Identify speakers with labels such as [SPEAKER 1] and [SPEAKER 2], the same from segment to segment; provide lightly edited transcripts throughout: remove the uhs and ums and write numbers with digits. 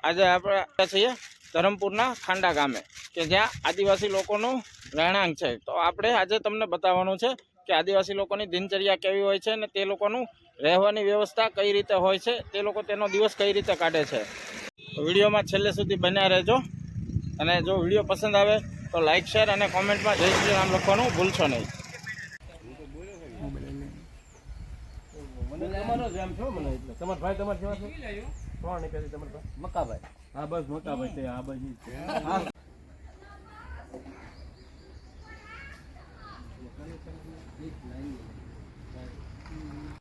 [SPEAKER 1] આજે આપણે છીએ ધરમપુરના ખાંડા ગામે કે જ્યાં આદિવાસી લોકોનું રહેણાંક છે। તો આપણે આજે તમને બતાવવાનું છે કે આદિવાસી લોકોની દિનચર્યા કેવી હોય છે અને તે લોકોનું રહેવાની વ્યવસ્થા કઈ રીતે હોય છે, તે લોકો તેનો દિવસ કઈ રીતે કાઢે છે। વિડીયોમાં છેલ્લે સુધી બન્યા રહેજો અને જો વિડીયો પસંદ આવે તો લાઇક, શેર અને કોમેન્ટમાં જય શ્રી રામ લખવાનું ભૂલશો નહીં।
[SPEAKER 2] મકાભાઈ, હા બસ મકાભાઈ છે, આ બાજુ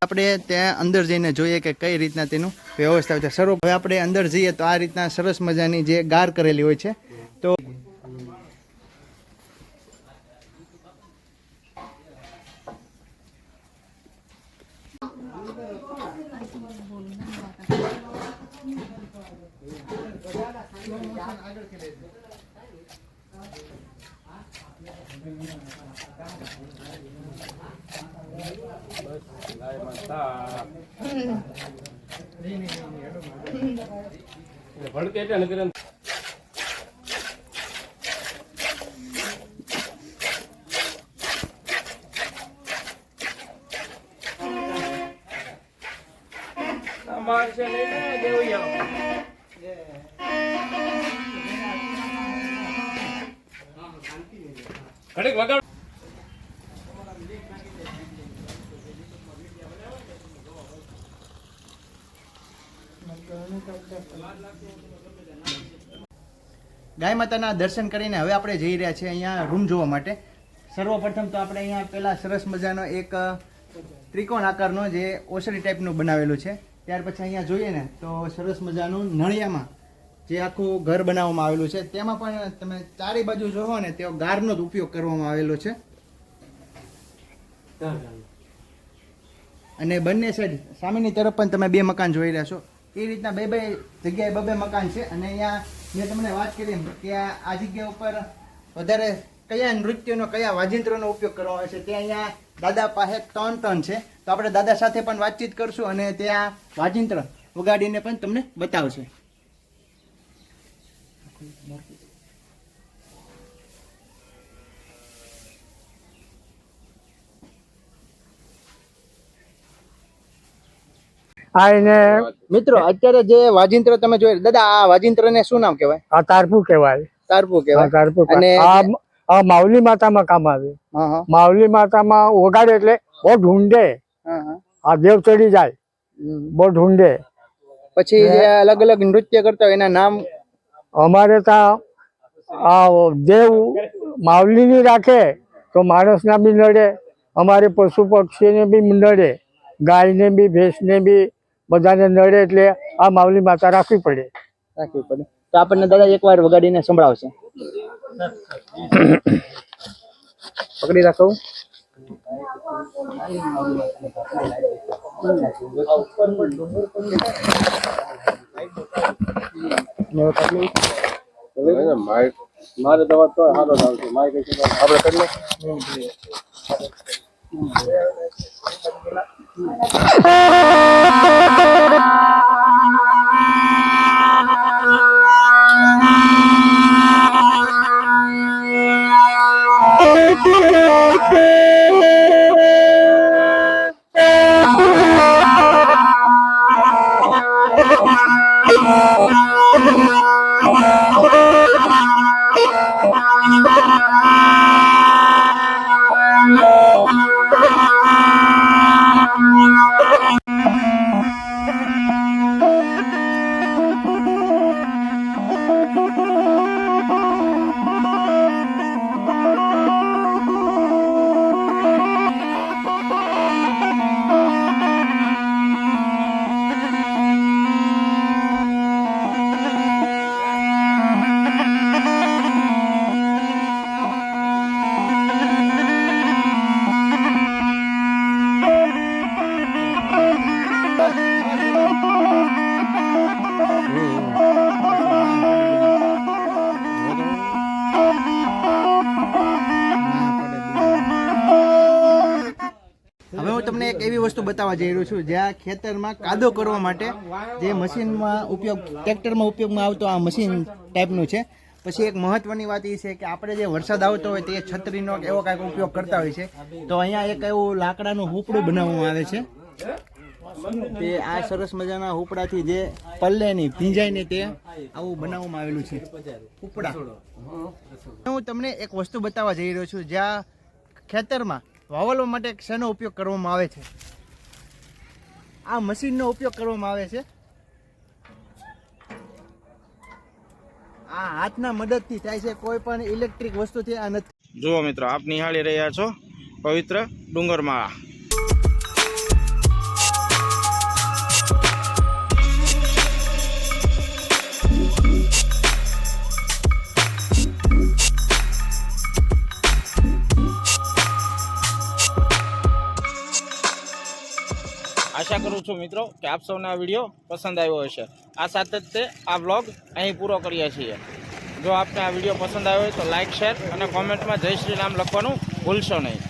[SPEAKER 3] આપણે ત્યાં અંદર જઈને જોઈએ કે કઈ રીતના તેનું વ્યવસ્થા છે। સર્વ હવે આપણે અંદર જઈએ તો આ રીતના સરસ મજાની જે ગાર કરેલી હોય છે। તો
[SPEAKER 2] ભડકે એટલે નગર ઘડીક વગાડ
[SPEAKER 3] ગાય માતાના દર્શન કરીને હવે આપણે જઈ રહ્યા છીએ અહીંયા રૂમ જોવા માટે। સર્વપ્રથમ તો આપણે અહીંયા પેલા સરસ મજાનો એક ત્રિકોણ આકારનો જે ઓસરી ટાઈપનું બનાવેલું છે। ત્યાર પછી અહીંયા જોઈએ ને તો સરસ મજાનું નળિયામાં જે આખું ઘર બનાવવામાં આવેલું છે, તેમાં પણ તમે ચારે બાજુ જોવો ને તો ગારનો જ ઉપયોગ કરવામાં આવેલો છે। અને બંને સાઈડ સામેની તરફ પણ તમે બે મકાન જોઈ રહ્યા છો। એ રીતના બે જગ્યાએ બે મકાન છે। અને અહીંયા મેં તમને વાત કરી એમ કે આ જગ્યા ઉપર વધારે કયા નૃત્યનો કયા વાજિંત્રનો ઉપયોગ કરવામાં આવે છે તે અહીંયા દાદા પાસે ટન છે। તો આપણે દાદા સાથે પણ વાતચીત કરશું અને ત્યાં વાજિંત્ર વગાડીને પણ તમને બતાવશે। મિત્રો અત્યારે જે વાજિંત્ર તમે જોઈ દાદા, આ વાજિંત્ર ને શું નામ કહેવાય?
[SPEAKER 4] આ તારપુ કહેવાય।
[SPEAKER 3] તારપુ કહેવાય।
[SPEAKER 4] તારપુ
[SPEAKER 3] અને
[SPEAKER 4] આ માવલી માતામાં કામ આવે। માવલી માતામાં ઓગાડે એટલે બહુ ઢૂંઢે, આ દેવ ચડી જાય, બહુ ઢૂંઢે।
[SPEAKER 3] પછી જે અલગ અલગ નૃત્ય કરતા હોય એના નામ
[SPEAKER 4] અમારે ત્યાં આ દેવ માવલી ની રાખે તો માણસના બી નડે, અમારે પશુ પક્ષીને બી નડે, ગાયને બી ભેંસને બી બધાને નડે, એટલે આ માવલી માતા રાખવી પડે।
[SPEAKER 3] તો આપણને દાદા એકવાર વગાડીને સંભળાવશે। પકડી રાખો।
[SPEAKER 2] મારે દવા તો સારો આવશે, મારે કઈ આપણે કરી
[SPEAKER 3] એક એવી વસ્તુ બતાવવા જઈ રહ્યો છું જ્યાં ખેતરમાં કાદો કરવા માટે જે મશીનમાં ટ્રેક્ટરમાં ઉપયોગમાં આવતો આ મશીન ટાઈપનું છે. પછી એક મહત્વની વાત એ છે કે આપણે જે વરસાદ આવતો હોય તે છત્રીનો કે એવો કાંઈક ઉપયોગ કરતા હોય છે. તો અહીંયા એક એવું લાકડાનું હુંપડું બનાવવામાં આવે છે. તે આ સરસ મજાના હુંપડાથી જે પલ્લે નહીં ભીંજાય ને તે આવું બનાવવામાં આવેલું છે હુંપડા. હું તમને એક વસ્તુ બતાવવા જઈ રહ્યો છું જ્યાં ખેતરમાં વાવલવા માટે શેનો ઉપયોગ કરવામાં આવે છે. આ મશીનનો ઉપયોગ કરવામાં આવે છે. આ હાથના મદદથી થાય છે, કોઈ પણ ઇલેક્ટ્રિક વસ્તુથી આ નથી.
[SPEAKER 1] જુઓ મિત્રો, આપ નિહાળી રહ્યા છો પવિત્ર ડુંગરમાળા. આશા કરું છું મિત્રો કે આપ સૌને આ વિડીયો પસંદ આવ્યો હશે. આ સાથે જ તે આ વ્લોગ અહીં પૂરો કરીએ છીએ. જો આપને આ વિડીયો પસંદ આવ્યો હોય તો લાઇક, શેર અને કોમેન્ટમાં જય શ્રી રામ લખવાનું ભૂલશો નહીં.